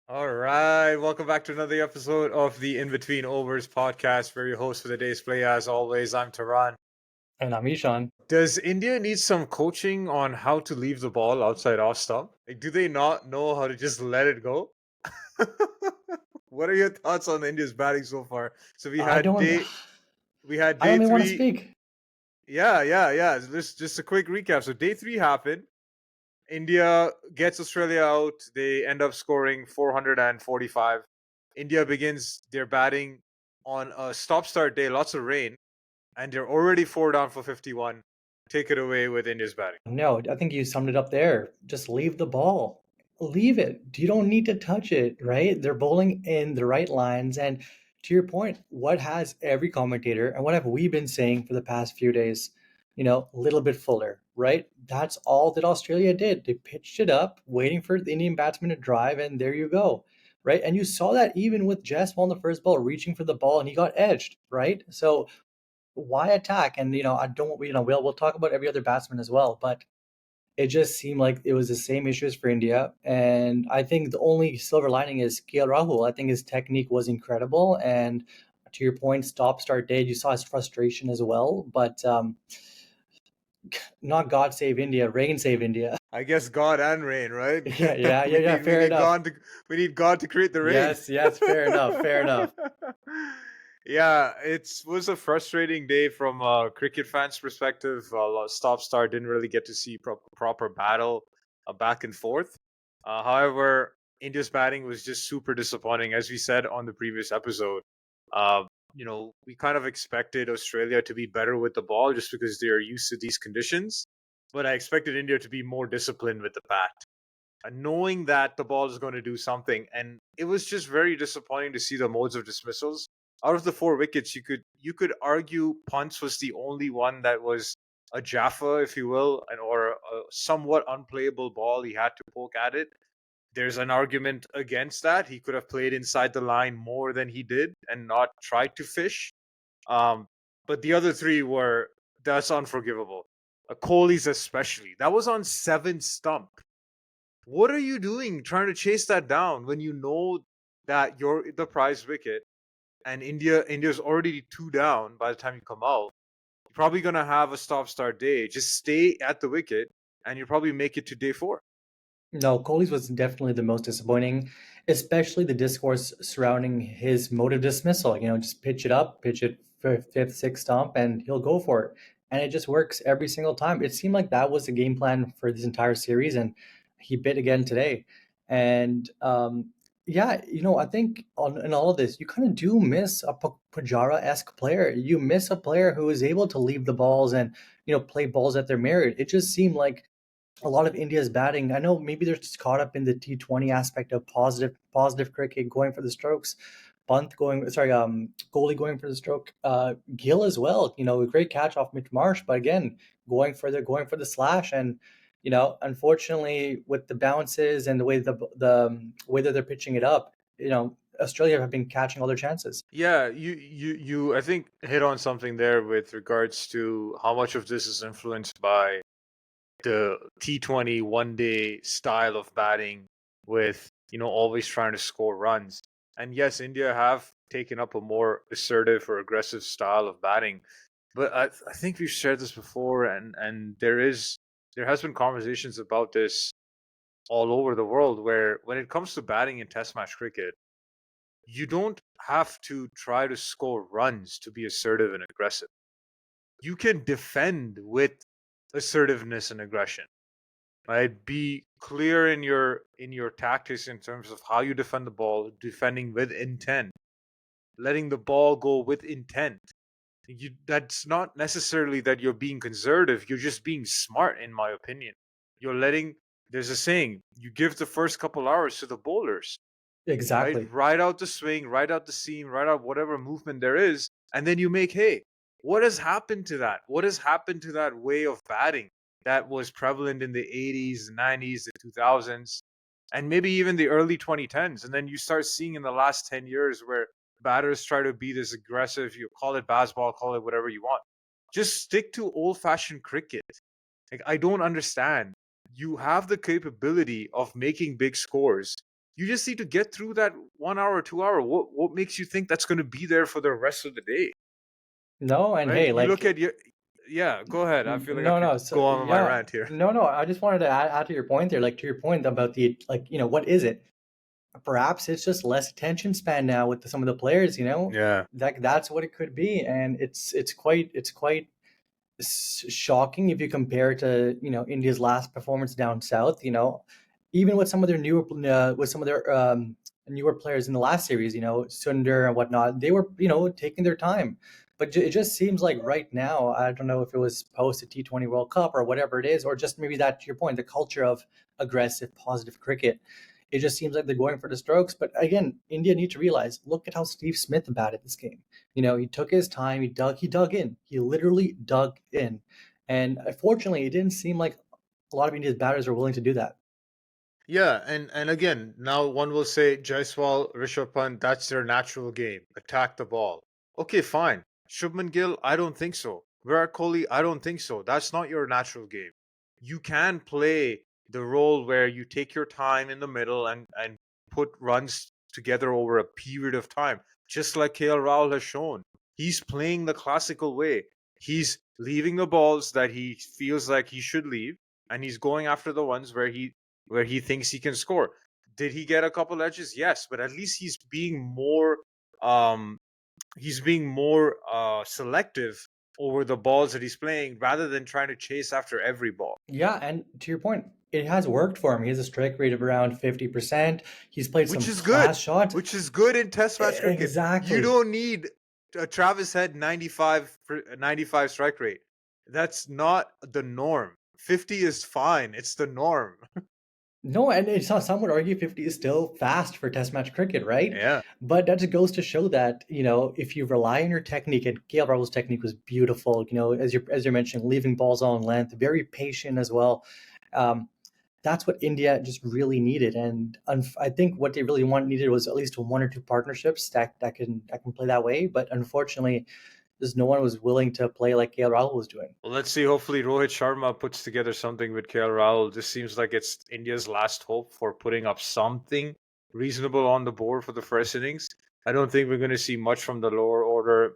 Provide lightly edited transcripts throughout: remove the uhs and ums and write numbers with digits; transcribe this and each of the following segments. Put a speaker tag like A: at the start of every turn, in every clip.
A: All right, welcome back to another episode of the In Between Overs podcast, where your host for the day's play, as always, I'm Taran.
B: And I'm Ishan.
A: Does India need some coaching on how to leave the ball outside off stump? Like, do they not know how to just let it go? What are your thoughts on India's batting so far? So we
B: I
A: had
B: don't
A: day we had
B: I don't
A: day
B: even want to
A: three.
B: speak.
A: Yeah. Just a quick recap. So day three happened. India gets Australia out. They end up scoring 445. India begins their batting on a stop start day, lots of rain, and they're already four down for 51. Take it away with India's batting.
B: No, I think you summed it up there. Just leave the ball. Leave it. You don't need to touch it, right? They're bowling in the right lines. And to your point, what has every commentator and what have we been saying for the past few days? A little bit fuller, right? That's all that Australia did. They pitched it up, waiting for the Indian batsman to drive, and there you go, right? And you saw that even with Jaiswal on the first ball, reaching for the ball, and he got edged, right? So why attack? And I don't, we'll talk about every other batsman as well, but it just seemed like it was the same issues for India. And I think the only silver lining is KL Rahul. I think his technique was incredible. And to your point, stop start day, you saw his frustration as well. But not God save India, rain save India.
A: I guess God and rain, right?
B: Yeah.
A: We
B: Fair
A: need
B: enough.
A: God to create the rain.
B: Yes. Fair enough. Fair enough.
A: Yeah, it was a frustrating day from a cricket fans' perspective. Stop start didn't really get to see proper battle back and forth. However, India's batting was just super disappointing, as we said on the previous episode. Uh, we kind of expected Australia to be better with the ball just because they are used to these conditions, but I expected India to be more disciplined with the bat, knowing that the ball is going to do something. And it was just very disappointing to see the modes of dismissals. Out of the four wickets, you could argue punts was the only one that was a Jaffa, if you will, or a somewhat unplayable ball. He had to poke at it. There's an argument against that. He could have played inside the line more than he did and not tried to fish. Um, but the other three were that's unforgivable. Kohli's especially. That was on seven stump. What are you doing trying to chase that down when you know that you're the prize wicket and India's already two down by the time you come out? You're probably gonna have a stop start day. Just stay at the wicket and you probably make it to day four.
B: No, Kohli's was definitely the most disappointing, especially the discourse surrounding his mode of dismissal. Just pitch it up, pitch it fifth, sixth stump, and he'll go for it. And it just works every single time. It seemed like that was the game plan for this entire series, and he bit again today. And yeah, I think in all of this, you kind of do miss a Pujara-esque player. You miss a player who is able to leave the balls and play balls at their merit. It just seemed like a lot of India's batting. I know maybe they're just caught up in the T20 aspect of positive cricket, going for the strokes. Goalie going for the stroke. Gill as well. A great catch off Mitch Marsh, but again, going for the slash. And unfortunately, with the bounces and the way the way that they're pitching it up, Australia have been catching all their chances.
A: Yeah, you I think hit on something there with regards to how much of this is influenced by the T20 one day style of batting with, always trying to score runs. And yes, India have taken up a more assertive or aggressive style of batting. But I think we've shared this before, and there has been conversations about this all over the world where when it comes to batting in test match cricket, you don't have to try to score runs to be assertive and aggressive. You can defend with assertiveness and aggression, right? Be clear in your tactics in terms of how you defend the ball, defending with intent, letting the ball go with intent. That's not necessarily that you're being conservative, you're just being smart, in my opinion. You're letting There's a saying, you give the first couple hours to the bowlers, right?
B: Exactly.
A: Ride out the swing, ride out the seam, ride out whatever movement there is, and then you make hay. What has happened to that? What has happened to that way of batting that was prevalent in the 80s, 90s, the 2000s, and maybe even the early 2010s? And then you start seeing in the last 10 years where batters try to be this aggressive, you call it baseball, call it whatever you want. Just stick to old fashioned cricket. Like, I don't understand. You have the capability of making big scores. You just need to get through that 1 hour, 2 hour. What makes you think that's going to be there for the rest of the day,
B: No, and
A: right?
B: hey,
A: You
B: like,
A: look at your, yeah. Go ahead. I feel like I
B: No,
A: could
B: no. So
A: go on with my
B: yeah,
A: rant here.
B: no, no. I just wanted to add to your point there, like to your point about the like, what is it? Perhaps it's just less attention span now with some of the players.
A: Yeah.
B: That's what it could be, and it's quite shocking if you compare it to India's last performance down south. Even with some of their newer players in the last series, Sundar and whatnot, they were taking their time. But it just seems like right now, I don't know if it was post the T20 World Cup or whatever it is, or just maybe that to your point, the culture of aggressive, positive cricket. It just seems like they're going for the strokes. But again, India need to realize, look at how Steve Smith batted this game. He took his time. He dug in. He literally dug in. And fortunately, it didn't seem like a lot of India's batters are willing to do that.
A: Yeah, and again, now one will say Jaiswal, Rishabh Pant, that's their natural game. Attack the ball. Okay, fine. Shubman Gill, I don't think so. Virat Kohli, I don't think so. That's not your natural game. You can play the role where you take your time in the middle and put runs together over a period of time, just like KL Rahul has shown. He's playing the classical way. He's leaving the balls that he feels like he should leave, and he's going after the ones where he thinks he can score. Did he get a couple edges? Yes, but at least um he's being more selective over the balls that he's playing rather than trying to chase after every ball.
B: Yeah, and to your point, it has worked for him. He has a strike rate of around 50%. He's played
A: Which
B: some
A: is good.
B: class shots.
A: Which is good in test match cricket. You
B: Exactly.
A: don't need a Travis Head 95 strike rate. That's not the norm. 50 is fine. It's the norm.
B: No, and some would argue 50 is still fast for test match cricket, right?
A: Yeah.
B: But that just goes to show that, if you rely on your technique, and KL Rahul's technique was beautiful, as you're mentioning, leaving balls on length, very patient as well. Um, that's what India just really needed. And I think what they really needed was at least one or two partnerships that can play that way. But unfortunately, just no one was willing to play like KL Rahul was doing.
A: Well, let's see. Hopefully, Rohit Sharma puts together something with KL Rahul. This seems like it's India's last hope for putting up something reasonable on the board for the first innings. I don't think we're going to see much from the lower order.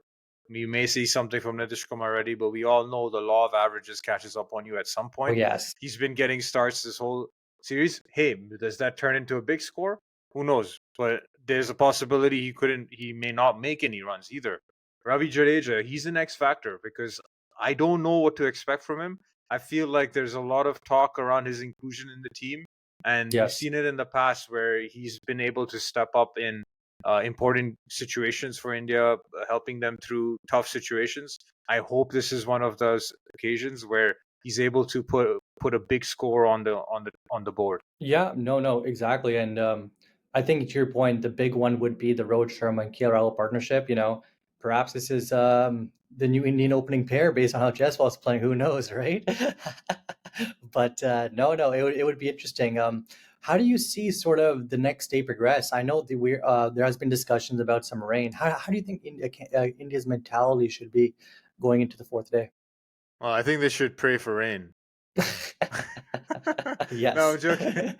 A: You may see something from Nitish Kumar Reddy, but we all know the law of averages catches up on you at some
B: Oh,
A: point.
B: yes.
A: He's been getting starts this whole series. Hey, does that turn into a big score? Who knows? But there's a possibility he may not make any runs either. Ravi Jadeja, he's an X factor because I don't know what to expect from him. I feel like there's a lot of talk around his inclusion in the team, and we've
B: Yes.
A: seen it in the past where he's been able to step up in important situations for India, helping them through tough situations. I hope this is one of those occasions where he's able to put a big score on the board.
B: Yeah, no, no, exactly. And I think to your point, the big one would be the Rohit Sharma and KRL partnership. Perhaps this is the new Indian opening pair based on how Jaiswal's playing. Who knows, right? But no, no, it would be interesting. How do you see sort of the next day progress? I know there has been discussions about some rain. How do you think India's mentality should be going into the fourth day?
A: Well, I think they should pray for rain. No,
B: Yes.
A: I'm joking.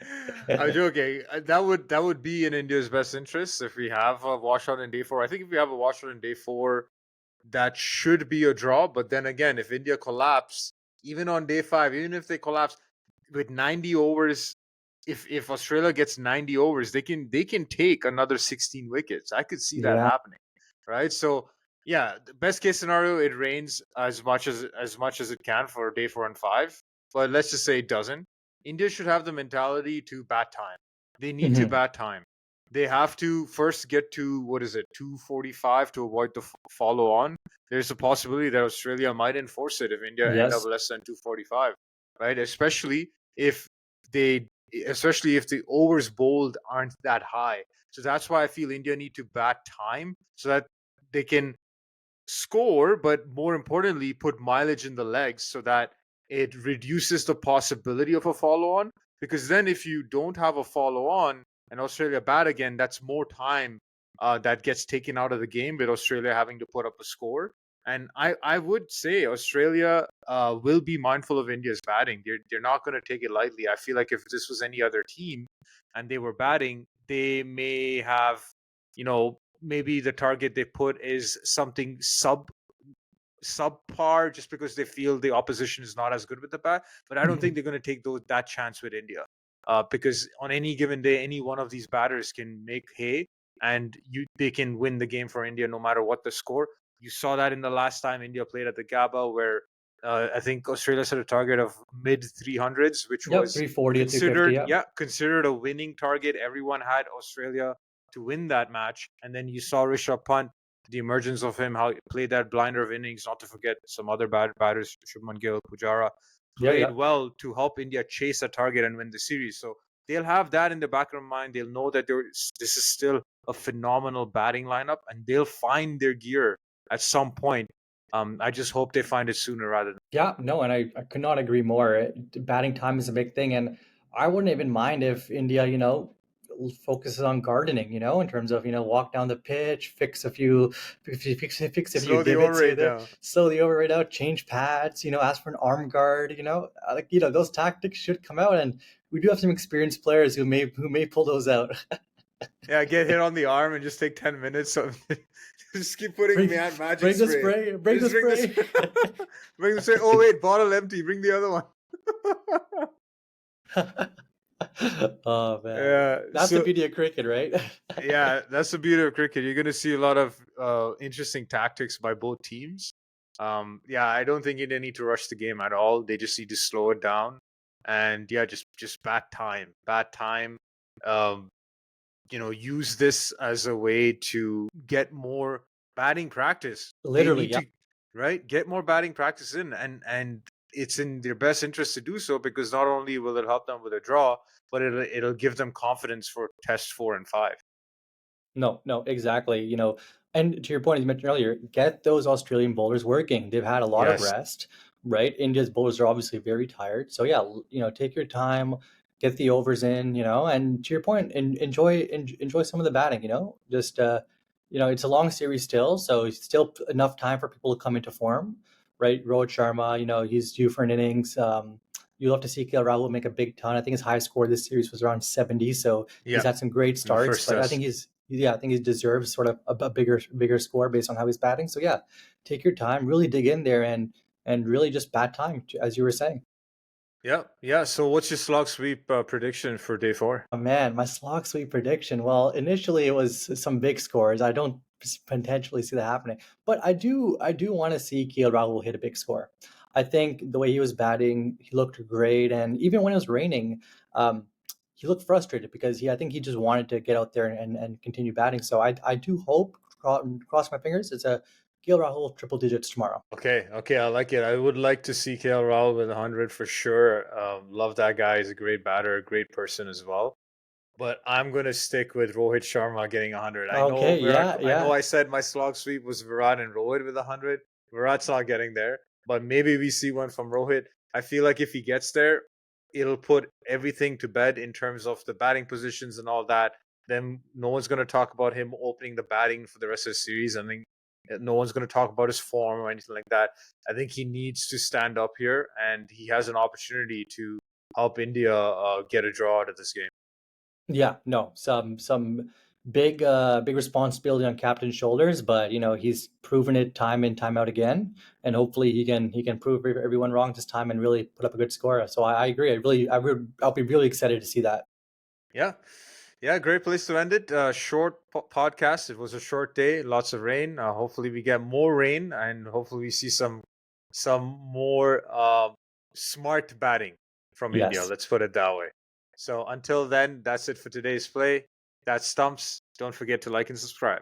A: I'm joking. That would be in India's best interest if we have a washout in day four. I think if we have a washout in day four, that should be a draw. But then again, if India collapse, even on day five, even if they collapse with 90 overs, if Australia gets 90 overs, they can take another 16 wickets. I could see that
B: Yeah.
A: happening, right? So yeah, the best case scenario, it rains as much as it can for day 4 and 5. But let's just say it doesn't. India should have the mentality to bat time. They need to
B: Mhm.
A: bat time. They have to first get to, what is it, 245 to avoid the follow on. There's a possibility that Australia might enforce it if India end up
B: Yes.
A: less than 245, right? If they especially if the overs bowled aren't that high. So that's why I feel India need to bat time so that they can score, but more importantly, put mileage in the legs so that it reduces the possibility of a follow on. Because then, if you don't have a follow on and Australia bat again, that's more time that gets taken out of the game with Australia having to put up a score. And I would say Australia will be mindful of India's batting. They're not going to take it lightly. I feel like if this was any other team and they were batting, they may have, maybe the target they put is something subpar just because they feel the opposition is not as good with the bat. But I don't think
B: Mhm.
A: they're going to take that chance with India, because on any given day, any one of these batters can make hay, and they can win the game for India no matter what the score. You saw that in the last time India played at the Gabba, where I think Australia set a target of mid 300s, which
B: Yep,
A: was
B: 340 or 350. Yep.
A: considered a winning target. Everyone had Australia to win that match, and then you saw Rishabh Pant, the emergence of him, how he played that blinder of innings, not to forget some other batters, Shubman Gill, Pujara,
B: Yeah,
A: played
B: yeah.
A: well to help India chase a target and win the series. So they'll have that in the back of their mind. They'll know that this is still a phenomenal batting lineup, and they'll find their gear at some point. I just hope they find it sooner rather than.
B: Yeah, no, and I could not agree more. Batting time is a big thing, and I wouldn't even mind if India, focuses on gardening, in terms of, walk down the pitch, fix a few
A: Slow the over
B: divots here,
A: rate
B: there,
A: down.
B: slow the over right out, change pads, ask for an arm guard, like, those tactics should come out, and we do have some experienced players who may pull those out.
A: Yeah, get hit on the arm and just take 10 minutes. So just keep putting
B: bring,
A: magic
B: bring the
A: spray.
B: spray, bring the
A: Just bring this.
B: spray.
A: Bring the spray. Oh wait, bottle empty. Bring the other one.
B: Oh man,
A: Yeah.
B: that's the
A: So
B: beauty of cricket, right?
A: yeah, that's the beauty of cricket. You're going to see a lot of interesting tactics by both teams. Yeah, I don't think they need to rush the game at all. They just need to slow it down, and yeah, just bad time. Um, use this as a way to get more batting practice. They
B: Literally,
A: need
B: yeah.
A: to, right, get more batting practice in, and it's in their best interest to do so, because not only will it help them with a draw, but it'll give them confidence for test 4 and 5.
B: No, no, exactly. And to your point, you mentioned earlier, get those Australian bowlers working. They've had a lot of
A: Yes.
B: rest, right? India's bowlers are obviously very tired. So yeah, take your time, get the overs in, and to your point, enjoy some of the batting, just it's a long series still, so it's still enough time for people to come into form, right? Rohit Sharma, he's due for an innings. You'll have to see KL Rahul make a big ton. I think his high score this series was around 70, so he's
A: Yeah,
B: had some great
A: in the
B: starts,
A: first
B: but
A: test.
B: I think he deserves sort of a bigger score based on how he's batting. So yeah, take your time, really dig in there, and really just bat time, as you were saying.
A: Yeah, yeah. So what's your slog sweep prediction for day 4?
B: Oh man, my slog sweep prediction. Well, initially it was some big scores. I don't potentially see that happening, but I do want to see Kiel Rahul hit a big score. I think the way he was batting, he looked great, and even when it was raining, um, he looked frustrated because I think he just wanted to get out there and continue batting. So I do hope, cross my fingers, it's a Kiel Rahul triple digits tomorrow.
A: Okay, okay, I like it. I would like to see KL Rahul with 100 for sure. Love that guy. He's a great batter, a great person as well. But I'm gonna stick with Rohit Sharma getting 100. I know
B: Okay,
A: Virat.
B: yeah,
A: I know
B: yeah.
A: I said my slog sweep was Virat and Rohit with 100. Virat's not getting there, but maybe we see one from Rohit. I feel like if he gets there, it'll put everything to bed in terms of the batting positions and all that. Then no one's gonna talk about him opening the batting for the rest of the series. I think no one's gonna talk about his form or anything like that. I think he needs to stand up here, and he has an opportunity to help India get a draw out of this game.
B: Yeah, no, some big responsibility on captain's shoulders, but he's proven it time in time out again, and hopefully he can prove everyone wrong this time and really put up a good score. So I agree. I'll be really excited to see that.
A: Yeah. Yeah, great place to end it. Short podcast. It was a short day, lots of rain. Hopefully we get more rain, and hopefully we see some more smart batting from India.
B: Yes.
A: Let's put it that way. So until then, that's it for today's play. That's Stumps. Don't forget to like and subscribe.